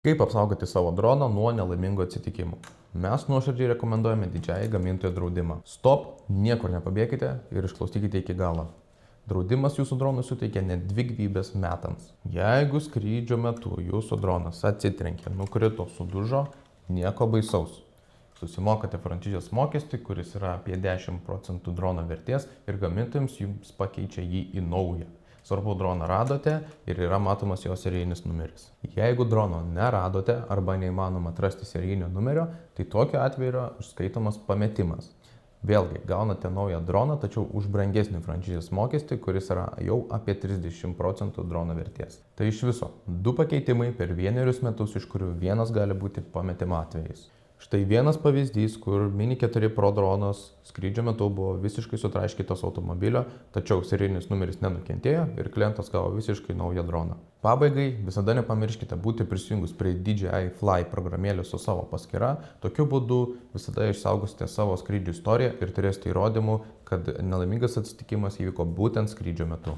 Kaip apsaugoti savo droną nuo nelaimingų atsitikimų? Mes nuoširdžiai rekomenduojame didžiąjį gamintojo draudimą. Stop, niekur nepabėkite ir išklausykite iki galo. Draudimas jūsų dronui suteikia net 2 gyvybės metams. Jeigu skrydžio metu jūsų dronas atsitrenkė, nukrito, sudužo, nieko baisaus. Susimokate frančizės mokestį, kuris yra apie 10% drono vertės ir gamintojams jums pakeičia jį į naują. Svarbu, droną radote ir yra matomas jo serijinis numeris. Jeigu drono neradote arba neįmanoma atrasti serijinio numerio, tai tokiu atveju yra užskaitomas pametimas. Vėlgi, gaunate naują droną, tačiau už brangesnį frančizės mokestį, kuris yra jau apie 30% drono vertės. Tai iš viso 2 pakeitimai per 1 metus, iš kurių vienas gali būti pametimo atvejais. Štai vienas pavyzdys, kur Mini 4 Pro dronas skrydžio metu buvo visiškai sutraiškytas automobilio, tačiau serijinis numeris nenukentėjo ir klientas gavo visiškai naują droną. Pabaigai, visada nepamirškite būti prisijungus prie DJI Fly programėlės su savo paskyra. Tokiu būdu visada išsaugosite savo skrydžių istoriją ir turėsite įrodymų, kad nelaimingas atsitikimas įvyko būtent skrydžio metu.